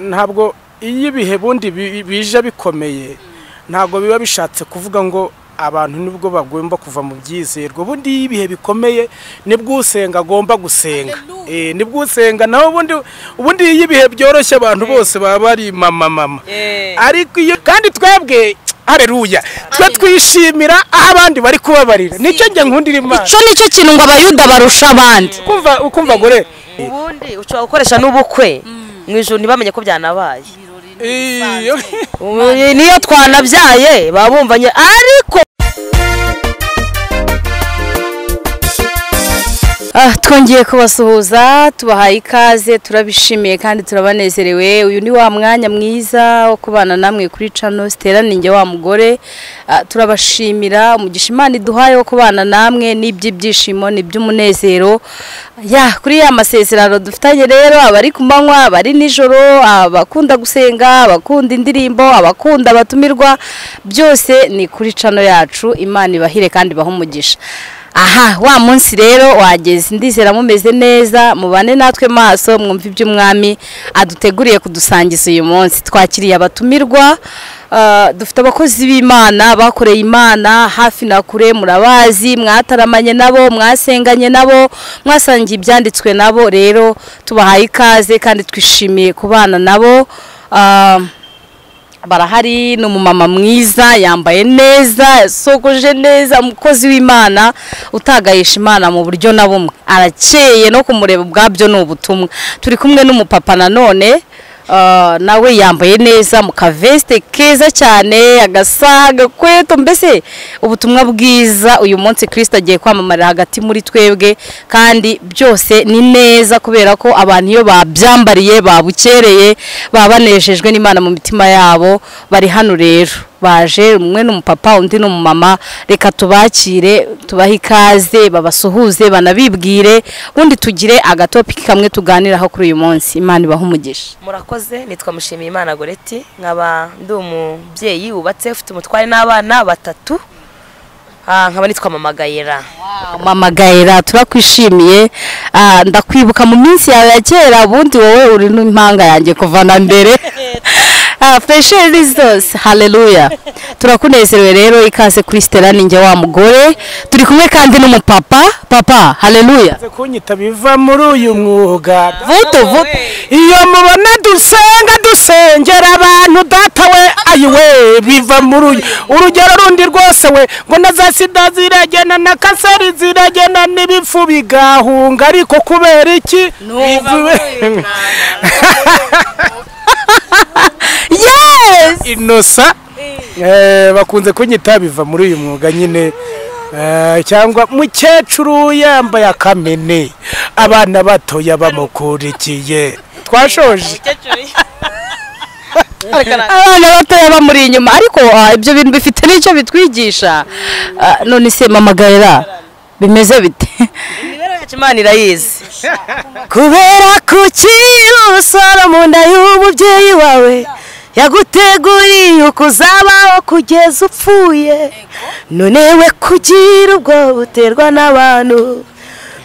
ntabwo iyo ibihe bundi bije bikomeye ntabwo biba bishatse kuvuga ngo abantu nibwo bagomba kuva mu byizerwa. Bundi ibihe bikomeye nibwo usenga agomba gusenga, nibwo usenga naho ubundi iyo ibihe byoroshye abantu bose baba bari mama ariko iyo kandi twebwe haleluya twe twishimira aho abandi bari kubabarira. Nicyo nge nkundira Imana, ico nicyo kintu ngo abayuda barusha abandi. ukumva gore ubundi ushobora gukoresha n'ubukwe mu ijuru ntibamenye ko byanabaye. Niyo twanabyaye baba bumvanye ariko twongeye kubasuhuza tubahaye ikaze, turabishimiye kandi turabanezerewe. Uyu ni wa mwanya mwiza wo kubana namwe kuri channel Stella ninge wa mugore. Turabashimira umugisha Imana iduhaye wo kubana namwe n'iby'ibyishimo n'iby'umunezero. Kuri ya masezerano dufitanye rero, abari ku manywa, abari nijoro, abakunda gusenga, abakunda indirimbo, abakunda batumirwa, byose ni kuri channel yacu. Imana ibahire kandi bahumugisha. Wa munsi rero wageze, ndizera mumeze neza, mubane natwe maso mwumva iby'umwami aduteguriye kudusangiza uyu munsi. Twakiriye abatumirwa, dufite abakozi b'Imana bakoreye Imana hafi na kure, murabazi, mwataramanye nabo, mwasenganye nabo, mwasangiye ibyanditswe nabo. Rero tubahaye ikaze kandi twishimiye kubana nabo. Barahari n'umumama mwiza, yambaye neza, yasokoje neza, umukozi w'Imana utagayisha Imana mu buryo na bumwe, arakeye no kumureba ubwabyo n'ubutumwa. Turi kumwe n'umupapa nanone, nawe yambaye neza mu kaveste keza cyane, agasaha, agakweto, mbese ubutumwa bwiza. Uyu munsi Kristo agiye kwamamarira hagati muri twebwe, kandi byose ni neza kubera ko abantu iyo babyambariye babukereye babanejejwe n'Imana mu mitima yabo. Bari hano rero, baje umwe n'umupapa undi n'umumama. Reka tubakire, tubahe ikaze, babasuhuze, banabibwire, undi tugire agatopic kamwe tuganiraho kuri uyu munsi. Imana ibahumugisha. murakoze. Nitwa Mushimiye Imana Goreti, nkaba ndi umubyeyi wubatse ufite umutware n'abana batatu. Nkaba nitwa Mama Gaera. Mama Gaera, turakwishimiye. Ndakwibuka mu minsi yawe ya kera, ubundi wowe uri n'impanga yanjye kuva na mbere. Fresheri zose, haleluya. Turakunezerewe rero, ikaze kuri Stella ninge wa mugore. Turi kumwe kandi n'umupapa. Papa, haleluya. kunyita biva muri uyu mwuga Vuto. iyo mubona dusengera abantu data we ayiwe biva muri urugero rundi rwose we ngo na za sida ziragena na kanseri ziragena n'ibifu bigahunga, ariko kubera iki Yes! Inosa bakunze kunyita biva muri uyu mwuga nyine, cyangwa mukecuru yambaye akamene, abana batoya bamukurikiye. Twashoje abana batoya bamuri inyuma, ariko ibyo bintu bifite n'icyo bitwigisha. None se Mama Gaera, bimeze bite? Imibero yacu Imana irayizi. Kubera kucyirusara mu nda y'umubyeyi wawe, yaguteguriye ukuzabaho kugeza upfuye. None we kugira ubwo buterwa n'abantu,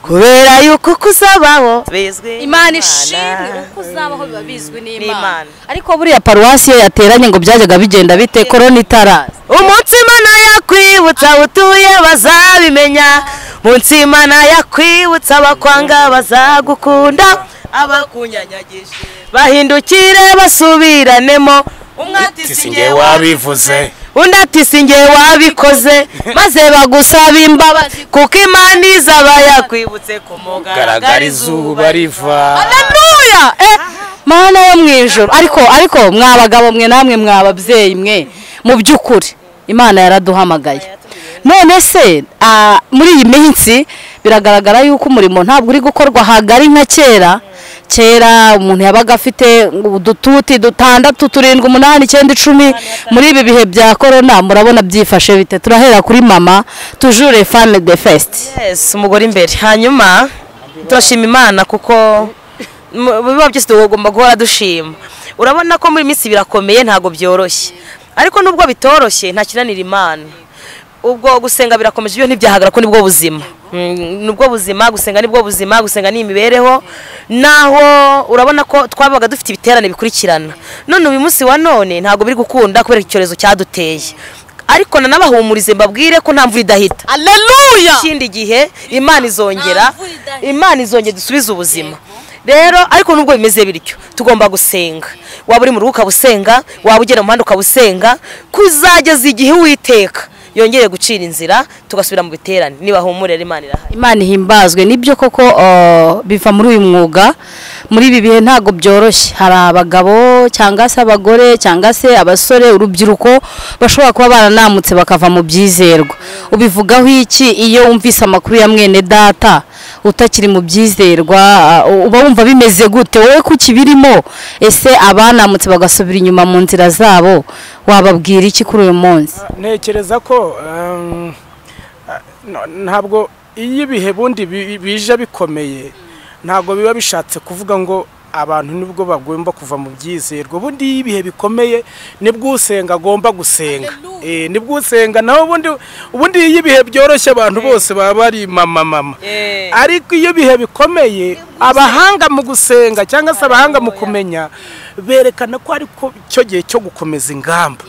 kubera yuko kuzabaho bizwi Imana ishimwe, uko uzabaho biba bizwi n'Imana. Ariko buriya paruwasi yo yateranye ngo byajyaga bigenda bite korona itaraza? Umunsi Imana yakwibutsa utuye bazabimenya, umunsi Imana yakwibutsa abakwanga bazagukunda, abakunyanyagije bahindukire basubiranemo. Umwe ati singe wabivuze, undi ati singe wabikoze, maze bagusaba imbabazi kuko Imana izaba yakwibutse kumugaragara izuba riva. Haleluya! Mana yo mwijuru. Ariko mwabagabo mwe namwe mwababyeyi mwe, mu byukuri Imana yaraduhamagaye. None se muri iyi minsi biragaragara yuko umurimo ntabwo uri gukorwa hagari nka kera umuntu yabaga afite udututi 6, 7, 8, 9, 10 muri ibi bihe bya corona. Murabona byifashe bite? Turahera kuri mama, toujours femme de feste. Yes, umugore imbere. Hanyuma turashima Imana kuko biba byose tugomba guhora dushima. Urabona ko muri minsi birakomeye, ntago byoroshye, ariko nubwo bitoroshye nta kinanira Imana. Ubwo gusenga birakomeje, ibyo ntibyahagara ko nibwo buzima. nibwo buzima, gusenga nibwo buzima, gusenga ni imibereho. Naho urabona ko twabaga dufite ibiterane bikurikirana, none uyu munsi wa none ntago biri gukunda kubera icyorezo cyaduteye. Ariko nanabahumurize mbabwire ko nta mvura idahita. Haleluya. Ikindi gihe Imana izongera dusubize ubuzima. Rero ariko nubwo bimeze bityo tugomba gusenga. Waba uri mu rugo ukabusenga, waba ugera mu muhanda ukabusenga, kuzageza igihe Uwiteka yongeye gucira inzira tugasubira mu biterane. Niba humurera Imana irahari. Imana ihimbazwe. Nibyo koko biva muri uyu mwuga, muri ibi bihe ntago byoroshye. Hari abagabo cyangwa se abagore cyangwa se abasore, urubyiruko bashobora kuba baranamutse bakava mu byizerwa. Ubivugaho iki iyo umvise amakuru ya mwene data utakiri mu byizerwa? Uba wumva bimeze gute wowe kuki birimo? Ese abanamutse bagasubira inyuma mu nzira zabo, wababwira iki kuri uyu munsi? Ntekereza ko ntabwo iyo ibihe bundi bije bikomeye ntabwo biba bishatse kuvuga ngo abantu nibwo bagomba kuva mu byizerwa. Bundi iyo ibihe bikomeye nibwo usenga agomba gusenga. Nibwo usenga naho ubundi iyo ibihe byoroshye abantu bose baba bari mama. Ariko iyo ibihe bikomeye abahanga mu gusenga cyangwa se abahanga mu kumenya berekana ko ariko cyo gihe cyo gukomeza ingamba.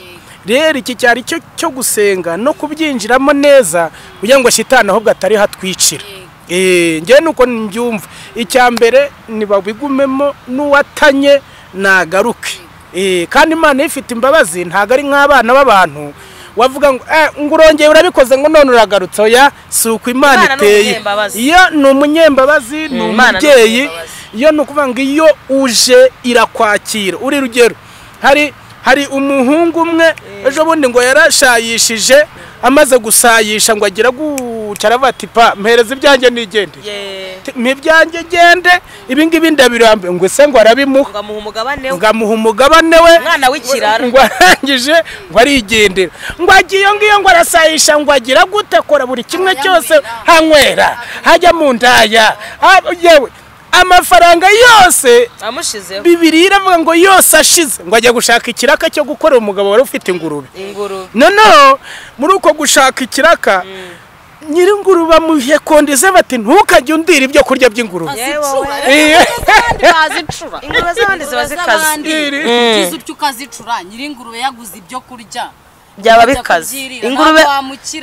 Rero iki cyari cyo gusenga no kubyinjiramo neza kugira ngo shitani ahubwo atari hatwicira. Ngiye nuko mbyumva. Icya mbere nibabigumemo n'uwatanye nagaruke. Kandi Imana ifite imbabazi, ntago ari nk'abana b'abantu wavuga ngo ngurongeye urabikoze ngo none uragarutse. Oya, si uko Imana iteye. Iyo ni umunyembabazi, ni umubyeyi. Iyo nukuvuga ngo iyo uje irakwakira. Uri rugero, hari umuhungu umwe ejo bundi ngo yarashayishije, amaze gusayisha ngo agira gucara ati pa mpereza ibyanjye nigende. Mibyanjye gende ibingibi ndabirambe ngo se ngo arabimuha ngamuha umugabane we mwana w'ikirara ngo arangije ngo arigendera ngo agiye ngiyo ngo arasayisha ngo agira gute kora buri kimwe cyose hanywera hajya mu ndaya yewe amafaranga yose amushizeho. Bibiri iravuga ngo yose ashize ngo ajya gushaka ikiraka cyo gukorera umugabo wari ufite ingurube. Noneho muri uko gushaka ikiraka nyir'ingurube amuhe kondeze bati ntukajye undira ibyo kurya by'ingurube. Bazicura ingurube z'abandi ziba zikaze. Izo utyo ukazicura, nyir'ingurube yaguze ibyo kurya byaba bikaze. Ingurube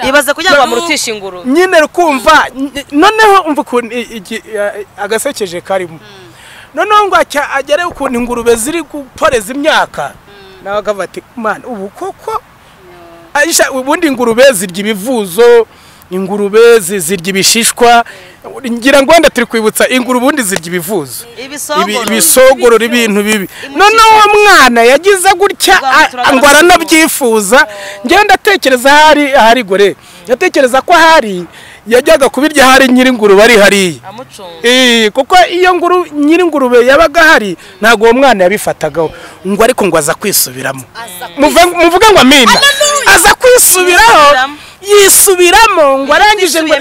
ibaza kugira ngo bamurutishe ingurube. Nyine rukumva. Noneho umva ukuntu agasekeje karimo. Noneho ngo agere ukuntu ingurube ziri guporeza imyaka, nawe akavuga ati Mana ubu koko Aisha ubundi ingurube zirya ibivuzo, ingurube zirya ibishishwa. Ngira ngo wenda turi kwibutsa ingurube ubundi zirya ibivuzo, ibisogorora ibintu bibi. Noneho uwo mwana yagize gutya ngo aranabyifuza. Ngiye ndatekereza hari gore, yatekereza ko hari yajyaga kubirya hari nyir'ingurube ari hariya. Kuko iyo nyir'ingurube yabaga hari ntago uwo mwana yabifatagaho ngo ariko ngo aza kwisubiramo. Muvuga ngo amina. Aza kwisubiraho, yisubiramo ngo arangije ngo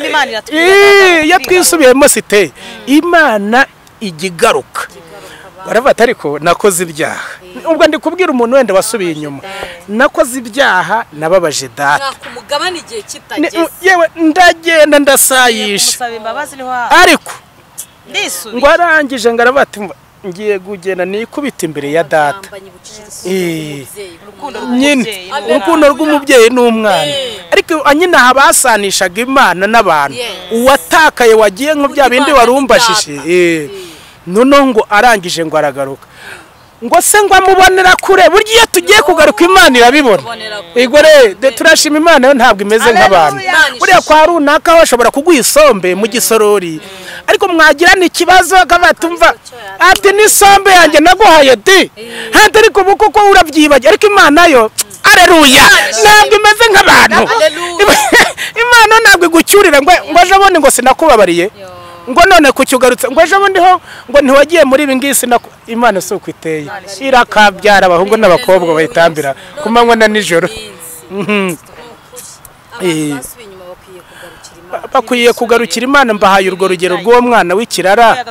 yatwisubiyemo site Imana igigaruka. Baravuga ariko nakoze ibyaha. Ubwo ndi kubwira umuntu wenda wasubiye inyuma, nakoze ibyaha nababaje data. Kumugabana igihe kitageze. Yewe ndagenda ndasayisha. Ariko ngo arangije ngo aravuga ati ngiye kugenda nikubita imbere ya data. Urukundo rw'umubyeyi n'umwana. Ariko anyina habasanishaga Imana n'abantu. Uwatakaye wagiye nko bya bindi warumbashije. Noneho ngo arangije ngo aragaruka. Ngo se ngo amubonera kure, burya iyo tugiye kugaruka Imana irabibona. Igore turashima Imana yo ntabwo imeze nk'abantu. Buriya kwa runaka bashobora kuguha isombe mu gisorori, ariko mwagirana ikibazo akabatumva ati n'isombe yanjye naguhaye di hata ariko buko ko urabyibaje. Ariko Imana yo aleluya ntabwo imeze nk'abantu. Imana ntabwo igucyurira ngo aje abone ngo sinakubabariye ngo none kucyugarutse ngo aje bundi ho ngo ntiwagiye muri ibi ngisi. Imana si uko iteye, irakabyara abahungu n'abakobwa bayitambira ku manywa na nijoro. Bakwiye kugarukira Imana. Mbahaye urwo rugero rw'uwo mwana w'ikirara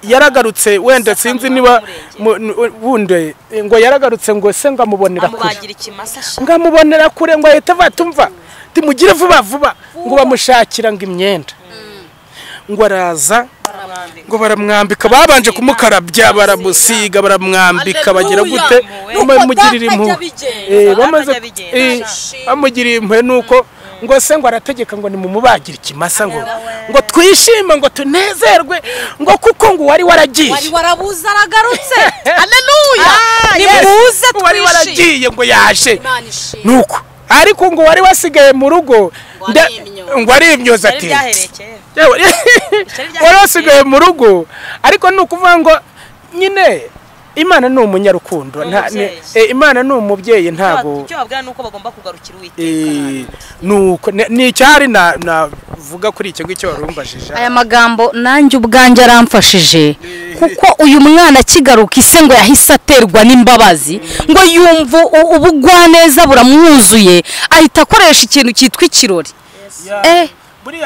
yaragarutse, wenda sinzi niba bunde ngo yaragarutse ngo se ngo amubonera kure, ngo amubonera kure ngo ahita batumva timugire vuba vuba ngo bamushakira ngo imyenda. ngo araza ngo baramwambika babanje kumukarabya baramusiga baramwambika bagira gute bamugirira impuhwe bamaze bamugirira impuhwe nuko ngo se ngo arategeka ngo nimumubagira ikimasa ngo twishime ngo tunezerwe ngo kuko ngo wari waragiye wari warabuze aragarutse haleluya nimuze twishime wari waragiye ngo yaje nuko ariko ngo wari wasigaye mu rugo ngo ari imyoza ati wari wasigaye mu rugo ariko ni ukuvuga ngo nyine Imana ni umunyarukundo Imana ni umubyeyi ntago icyo babwira nuko bagomba kugarukira Uwiteka nuko ni icyari navuga kuri icyo ngicyo warumbajije aya magambo nanjye ubwanjye aramfashije kuko uyu mwana akigaruka ise ngo yahise aterwa n'imbabazi ngo yumva ubugwaneza buramwuzuye ahita akoresha ikintu cyitwa ikirori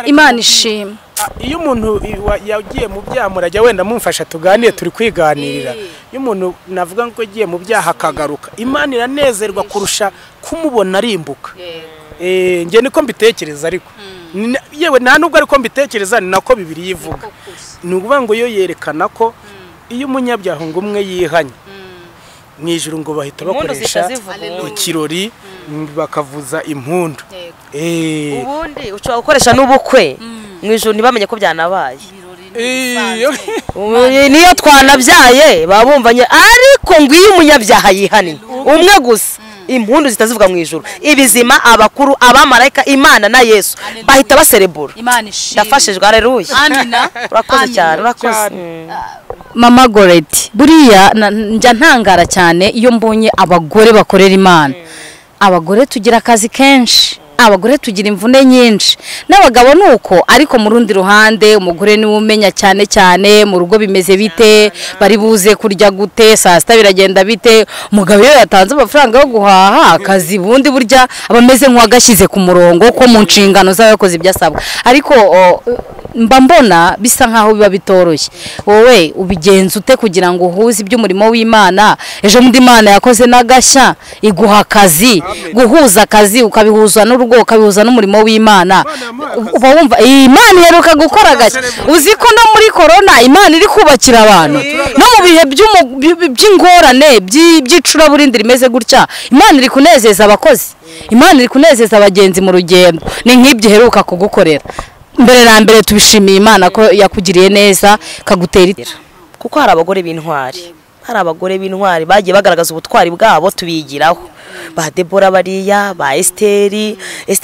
Imana ishimwe iyo umuntu yagiye mu byaha murajya wenda mumfasha tuganire turi kwiganirira iyo umuntu navuga ngo yagiye mu byaha akagaruka Imana iranezerwa kurusha kumubona arimbuka nge niko mbitekereza ariko yewe nta nubwo ariko mbitekereza ni nako Bibiliya ivuga ni ukuvuga ngo yo yerekana ko iyo umunyabyaha ngo umwe yihanye mu ijuru ngo bahita bakoresha ikirori bakavuza impundu ubundi ushobora gukoresha n'ubukwe mu ijuru ntibamenye ko byanabaye niyo twanabyaye baba bumvanye ariko ngo iyo umunyabyaha yihaniye umwe gusa impundu zitazivuga mu ijuru ibizima abakuru abamarayika Imana na Yesu bahita baserebura ndafashijwe haleluya amina urakoze cyane urakoze Mama Goreti buriya njya ntangara cyane iyo mbonye abagore bakorera Imana abagore tugira akazi kenshi abagore tugira imvune nyinshi n'abagabo nuko ariko mu rundi ruhande umugore niwe umenya cyane cyane mu rugo bimeze bite bari buze kurya gute saa sita biragenda bite umugabo iyo yatanze amafaranga yo guhaha akazi bundi burya abameze nk'uwagashyize ku murongo ko mu nshingano z'abakozi byasabwa ariko mba mbona bisa nkaho biba bitoroshye wowe ubigenza ute kugira ngo uhuze iby'umurimo w'Imana ejo muri Imana yakoze n'agashya iguha akazi guhuza akazi ukabihuza n'urugo ukabihuza n'umurimo w'Imana uba wumva Imana iheruka gukora agashya uzi ko no muri corona Imana iri kubakira abantu no mu bihe by'ingorane by'icuraburindi rimeze gutya Imana iri kunezeza abakozi Imana iri kunezeza abagenzi mu rugendo ni nk'ibyo iheruka kugukorera mbere na mbere tubishimiye Imana ko yakugiriye neza kagutera kuko hari abagore b'intwari bagiye bagaragaza ubutwari bwabo tubigiraho ba Debora bariya ba Esteri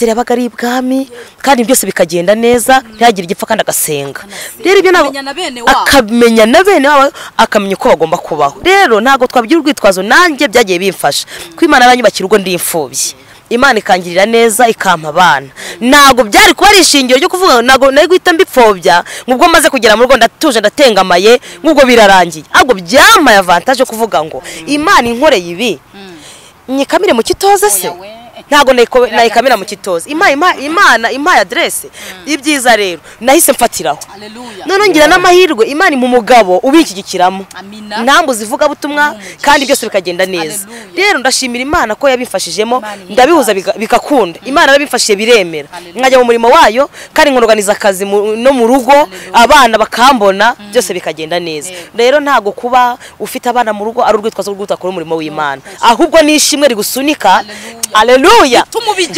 yabaga ari ibwami kandi byose bikagenda neza ntihagire igipfa kandi agasenga rero ibyo nabo akamenya na bene akamenya uko bagomba kubaho rero ntago twabigira urwitwazo nanjye byagiye bimfasha ko Imana yanyubakira urugo ndi imfubyi Imana ikangirira neza ikampa abana nago byari kuba rishingiro ryo kuvuga nago nari guhita mbipfobya ngubwo maze kugera mu rugo ndatuje ndatengamaye ngubwo birarangiye ahubwo byamaye avantage yo kuvuga ngo Imana inkoreye ibi nyikamire mu kitoze se ntago nayikamira mu kitoze Imana impaye adresse ibyiza rero nahise mfatiraho none ngira n'amahirwe Imana mu mugabo ubikigikiramo ntambu zivuga butumwa kandi byose bikagenda neza rero ndashimira Imana ko yabifashijemo ndabihuza bikakunda Imana yarabifashije biremera nkajya mu murimo wayo kandi nkorganiza akazi no mu rugo abana bakambona byose bikagenda neza rero ntago kuba ufite abana mu rugo ari urwitwazo rwo gutakora umurimo w'Imana ahubwo nishimwe rigusunika haleluya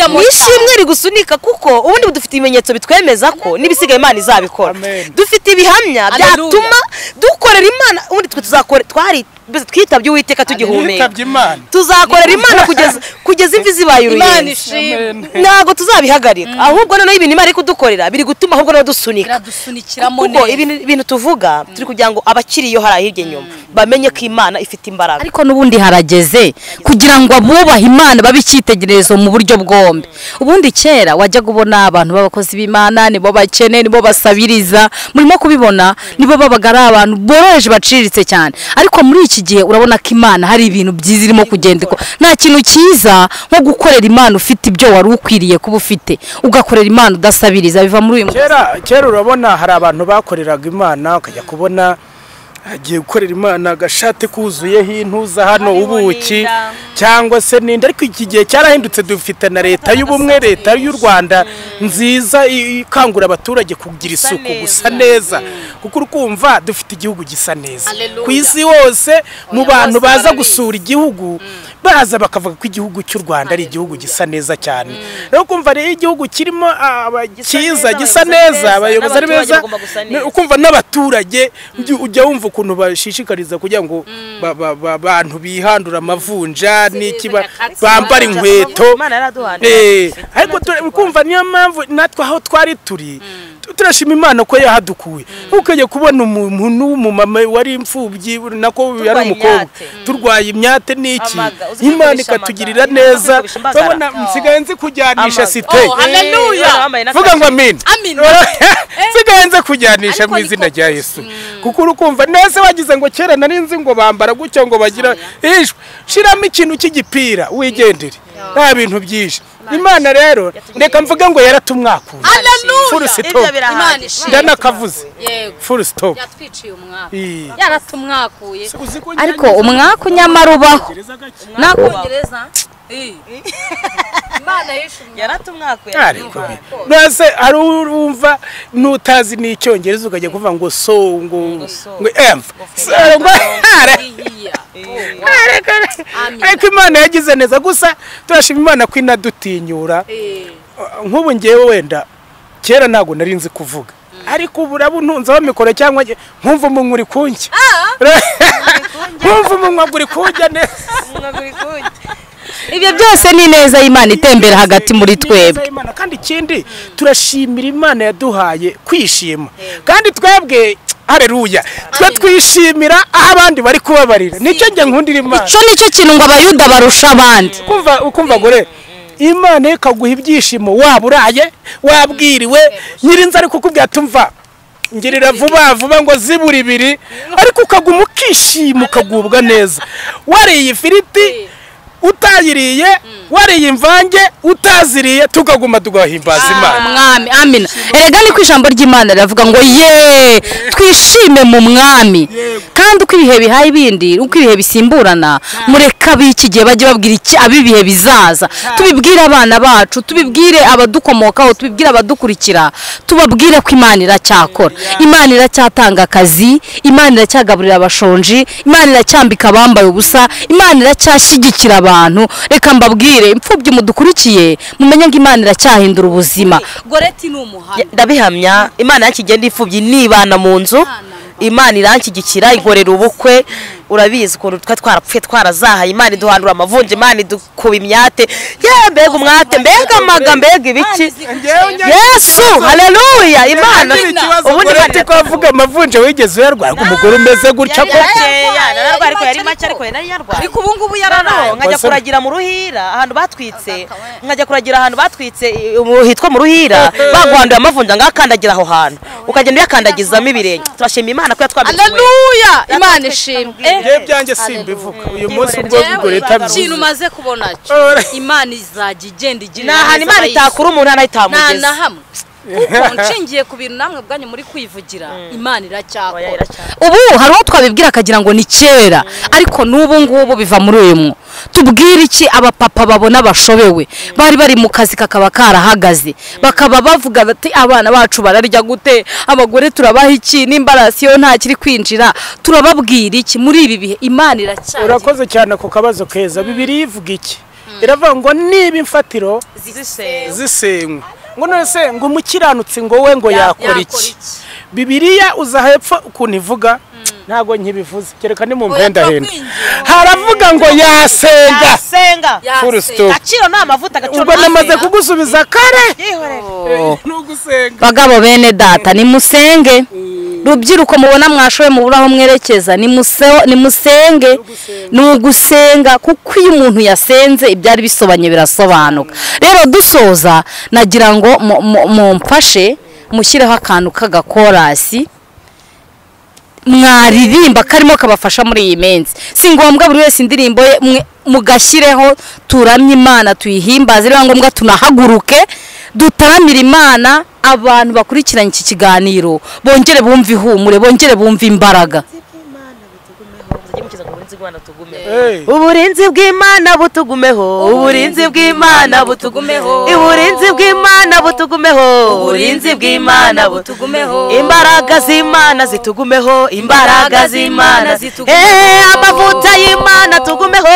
nishimwe rigusunika kuko ubundi dufite ibimenyetso bitwemeza ko nibisigaye Imana izabikora dufite ibihamya byatuma dukorera Imana ubundi tuzakora twitabye Uwiteka tugihumeka tuzakorera Imana kugeza imvi zibaye uruyenzi ntago tuzabihagarika ahubwo noneho ibintu Imana iri kudukorera biri gutuma ahubwo no dusunika kuko ibintu tuvuga turi kugira ngo abakiriyo hari hirye nyuma bamenye ko Imana ifite imbaraga ariko nubundi harageze kugira ngo abubaha Imana babikitegerezo mu buryo bwombe ubundi kera wajya kubona abantu b'abakozi b'Imana nibo bakene nibo basabiriza murimo kubibona nibo babaga ari abantu boroheje baciriritse cyane ariko muri iki gihe urabona ko Imana hari ibintu byiza irimo kugenda nta kintu cyiza nko gukorera Imana ufite ibyo wari ukwiriye kuba ufite ugakorera Imana udasabiriza biva muri uyu kera urabona hari abantu bakoreraga Imana ukajya kubona agiye gukorera Imana agashate kuzuyeho intuza hano ubuki cyangwa se n'indi, ariko iki gihe cyarahindutse, dufite na leta y'ubumwe, leta y'u Rwanda nziza ikangura abaturage kugira isuku, gusa neza, kuko urukumva dufite igihugu gisa neza ku isi hose. Mu bantu baza gusura igihugu baza bakavuga ko igihugu cy'u Rwanda ari igihugu gisa neza cyane. Rero kumva rero igihugu kirimo cyiza gisa neza, abayobozi ari beza, ukumva n'abaturage ujya wumva ukuntu bashishikariza kugira ngo abantu bihandura amavunja n'iki bambara inkweto. Ariko kumva niyo mpamvu natwe aho twari turi turashima Imana ko yahadukuye. Ukajya kubona umuntu w'umumama wari imfubyi nako yari umukobwa turwaye imyate n'iki, Imana ikatugirira neza. Babona nsigaye nzi kujyanisha site. Haleluya. Vuga ngo amen. Nsigaye nzi kujyanisha mu izina rya Yesu. Kuko urukumva neza wagize ngo kera nari nzi ngo bambara gutya ngo bagira ishwe. Shiramo ikintu cy'igipira wigendere. Nta bintu byinshi. Imana rero ndeka mvuga ngo yaratumwakuye. Full stop. Ndanakavuze. Full stop. Yatwiciye umwaka. Yaratumwakuye. Ariko umwaka nyamara ubaho. Nakongereza. Imana yishumye. Yaratumwakuye. Nase ari urumva nutazi n'icyongereza ukajya kuvuga ngo so ngo emva. Ariko Imana yagize neza, gusa turashima Imana ko inadutinyura. Nk'ubu ngewe wenda kera ntago nari nzi kuvuga, ariko ubu urabuntunzaho mikoro cyangwa nkumva umunwa uri kunjya, nkumva umunwa uri kunjya neza. Ibyo byose ni neza Imana itembera hagati muri twebwe. Kandi ikindi turashimira Imana yaduhaye kwishima, kandi twebwe haleluya twe twishimira aho abandi bari kubabarira. Nicyo nge nkundira Imana. Icyo nicyo kintu ngo abayuda barusha abandi. Ukumva gore Imana ikaguha ibyishimo, waba uraye wabwiriwe nyirinza ariko kukubwira tumva ngirira vuba ngo zibura ibiri, ariko ukaguma ukishima ukagubwa neza. Wariye ifiriti utayiriye, wariye imvange utaziriye, tukaguma tugahimbaza Imana. Mwami amina. Erega ni kwijambo ry'Imana riravuga ngo twishime mu mwami. Kandi uko ibihe bihaye ibindi, uko ibihe bisimburana, mureka biki gihe bajye babwira iki abibihe bizaza. Tubibwire abana bacu, tubibwire abadukomokaho, tubibwire abadukurikira, tubabwire ko Imana iracyakora. Imana iracyatanga akazi, Imana iracyagaburira abashonji, Imana iracyambika abambaye ubusa, Imana iracyashigikira abantu. Reka mbabwire imfubyi mudukurikiye mumenye ngo Imana iracyahindura ubuzima. Goreti ni umuhanga. Ndabihamya Imana yakigenda ifubyi nibana mu nzu, Imana irankigikira igorera ubukwe. Urabizi ukuntu twarapfuye twarazahaye, Imana iduhandura amavunje, Imana idukuba imyate. Mbega umwate, mbega amaga, mbega ibiki. Yesu haleluya. Imana ubundi bati ko avuga amavunje wigeze yarwara umugore umeze gutya ko ariko yari make, ariko yari yarwara. Ariko ubu ngubu yararaye. Nkajya kuragira mu Ruhira ahantu batwitse, nkajya kuragira ahantu batwitse hitwa mu Ruhira, baguhanduye amavunje ngakandagira aho hantu, ukagenda yakandagizamo ibirenge. Turashima Imana ko yatwabitse. Haleluya. Imana ishimwe. Byanjye simbivuga uyu munsi ubwo bigoreta bivuze. Kintu maze kubona Imana izajya igenda igira. Naha Imana itakura umuntu anayitamugeza. Na hamwe. Kuko nshingiye ku bintu namwe bwanyu muri kwivugira, Imana iracyakora. Ubu hari uwo twabibwira akagira ngo ni kera, ariko n'ubu ngubu biva muri uyu mwo. Tubwire iki abapapa babona bashobewe, bari mu kazi kakaba karahagaze, bakaba bavuga bati abana bacu bararya gute, abagore turabaha iki, n'imbarasiyo nta kiri kwinjira, turababwira iki muri ibi bihe. Imana iracyakora. Urakoze cyane ku kabazo keza. Bibiliya ivuga iki? Iravuga ngo niba imfatiro zisenywe, ngo nose ngo umukiranutsi ngo we ngo yakora iki? Bibiliya uza hepfo ukuntu ivuga ntago nkibivuze, kereka ni mu mpenda henda haravuga ngo yasenga. Full stop. Gaciro na amavuta, gaciro. Ubwo namaze kugusubiza kare. Nugusenga. Bagabo bene data ni musenge. Rubyiruko mubona mwashoye mu buraho mwerekeza ni musenge. Nugusenga kuko iyo umuntu yasenze ibyari bisobanye birasobanuka. Rero dusoza nagira ngo mumfashe mushyireho akantu k'agakorasi mwaririmba karimo kabafasha muri iyi mensi. Si ngombwa buri wese indirimbo ye mugashyireho turamye Imana tuyihimbaze, rero ngombwa tunahaguruke dutaramira Imana. Abantu bakurikiranye iki kiganiro bongere bumva ihumure, bongere bumva imbaraga. bw'Imana tugumeho uburinzi bw'Imana butugumeho uburinzi bw'Imana butugumeho uburinzi bw'Imana butugumeho uburinzi bw'Imana butugumeho imbaraga z'Imana zitugumeho imbaraga z'Imana zitugumeho amavuta y'Imana tugumeho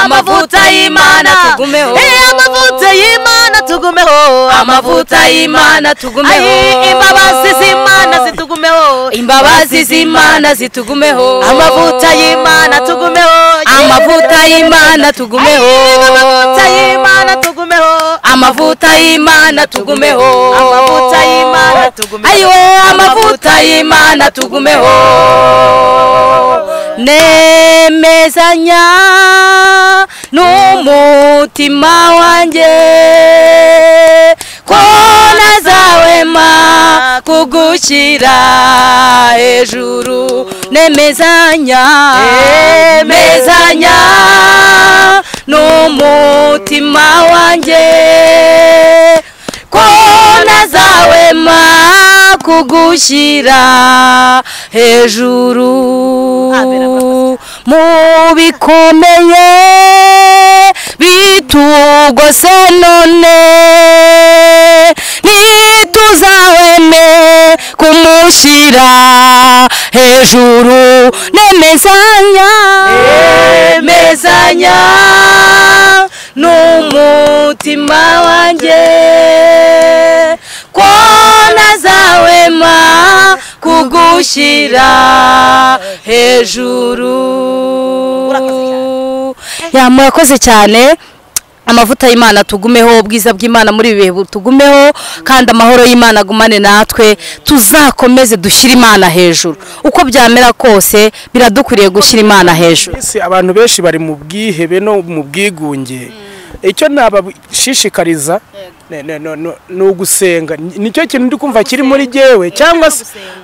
amavuta y'Imana tugumeho amavuta y'Imana tugumeho amavuta y'Imana tugumeho imbabazi z'Imana zitugumeho imbabazi z'Imana zitugumeho amavuta y'Imana tugumeho amavuta y'Imana tugumeho amavuta y'Imana tugumeho amavuta y'Imana tugumeho amavuta y'Imana tugumeho ayo amavuta y'Imana tugumeho nemezanya n'umutima wanjye ko nazawema kugushyira hejuru nemezanya n'umutima wanjye ko nazawema kugushyira hejuru mu bikomeye bitugose none ntituzaweme kumushyira hejuru nemezanya n'umutima wanjye ko nazawema kugushyira hejuru. Murakoze cyane. Amavuta y'Imana tugumeho, ubwiza bw'Imana muri bihe butugumeho, kandi amahoro y'Imana agumane natwe, tuzakomeze dushyira Imana hejuru. Uko byamera kose biradukwiriye gushyira Imana hejuru. Abantu benshi bari mu bwihebe no mu bwigunge. Icyo nabashishikariza ni ugusenga. Nicyo kintu ndi kumva kiri muri jewe, cyangwa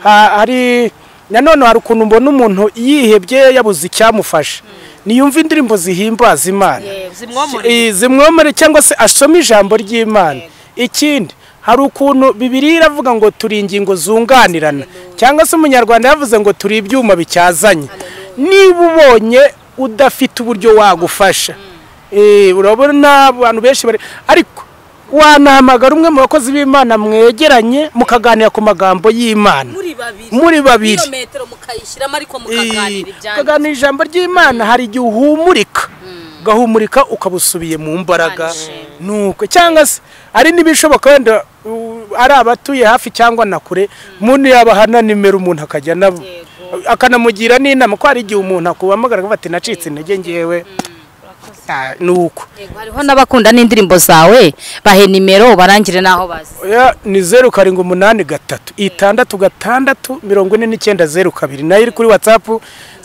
hari nanone hari ukuntu mbona umuntu yihebye yabuze icyamufasha. Niyumva indirimbo zihimbaza Imana zimwomore cyangwa se asoma ijambo ry'Imana. Ikindi hari ukuntu Bibiliya iravuga ngo turi ingingo zunganirana, cyangwa se umunyarwanda yavuze ngo turi ibyuma bicyazanye. Niba ubonye udafite uburyo wagufasha, urabona abantu benshi bari, ariko wanahamagara umwe mu bakozi b'Imana mwegeranye mukaganira ku magambo y'Imana muri babiri kilometero mukayishyiramo ariko mukaganira ijambo ry'Imana. Hari igihe ugahumurika ukabusubiye mu mbaraga nuko, cyangwa se ari n'ibishoboka wenda ari abatuye hafi cyangwa na kure, umuntu yabahana nimero umuntu akajya nabo akanamugira n'inama ko hari igihe umuntu akuhamagara bati nacitse intege ngewe nuko. Hariho n'abakunda n'indirimbo zawe, bahe nimero barangire naho bazi. Ni 0783 666 4902, nayo iri kuri WhatsApp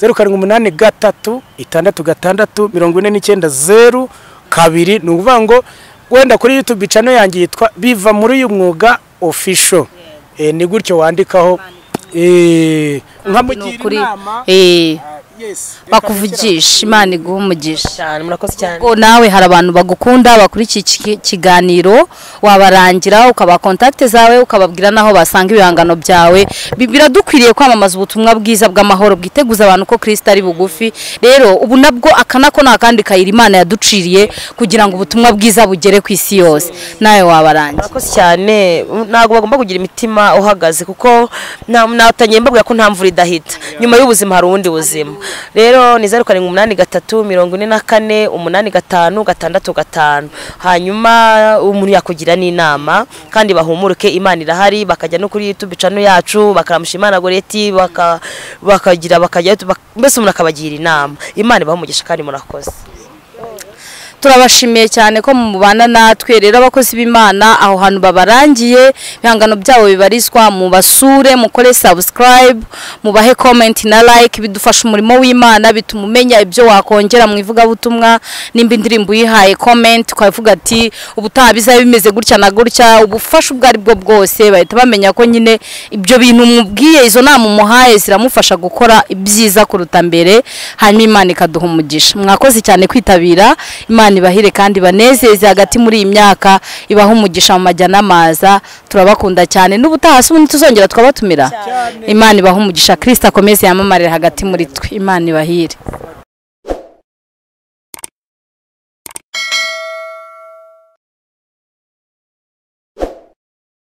0783 666 4902. Ni ukuvuga ngo wenda kuri YouTube channel yanjye yitwa Biva muri uyu mwuga official. Ni gutyo wandikaho nkamugira inama. Bakuvugisha, Imana iguha umugisha cyane. Murakoze cyane. Ko nawe hari abantu bagukunda bakuri iki kiganiro, wabarangira ukaba contact zawe ukababwira naho basanga ibihangano byawe. Biradukwiriye kwamamaza ubutumwa bwiza bw'amahoro bwiteguza abantu ko Kristo ari bugufi. Rero ubu nabwo akanako nakandi kayira Imana yaduciriye kugira ngo ubutumwa bwiza bugere ku isi yose. Nawe wabarangira. Murakoze cyane. Ntago bagomba kugira imitima uhagaze, kuko natanye mbabwira ko nta mvura idahita. Nyuma y'ubuzima hari ubundi buzima. Rero ni 0783448565. Hanyuma umuntu yakugira n'inama, kandi bahumuruke. Imana irahari, bakajya no kuri YouTube channel yacu bakaramusha Imana Goreti, bakagira mbese umuntu akabagira inama. Imana ibaha kandi murakoze. Turabashimiye cyane ko mubana natwe. Rero abakozi b'Imana aho hantu babarangiye, bihangano byabo bibarizwa mu basure, mukore subscribe, mubahe comment na like. Bidufasha umurimo w'Imana, bitumumenya ibyo wakongera mu ivuga butumwa. Nimba indirimbo yihaye comment kwavuga ati ubutaha bizabe bimeze gutya na gutya, ubufasha ubwo ari bwo bwose bahita bamenya ko nyine ibyo bintu mubwiye, izo nama umuhaye ziramufasha gukora ibyiza kuruta mbere. Hanyuma Imana ikaduha umugisha. Mwakoze cyane kwitabira. Imana ibahire kandi banezeze hagati muri iyi myaka, ibaha umugisha mu majya n'amaza. Turabakunda cyane. N'ubutaha se ubundi tuzongera twabatumira. Imana ibaha umugisha. Kristo akomeze yamamarira hagati muri twe. Imana ibahire.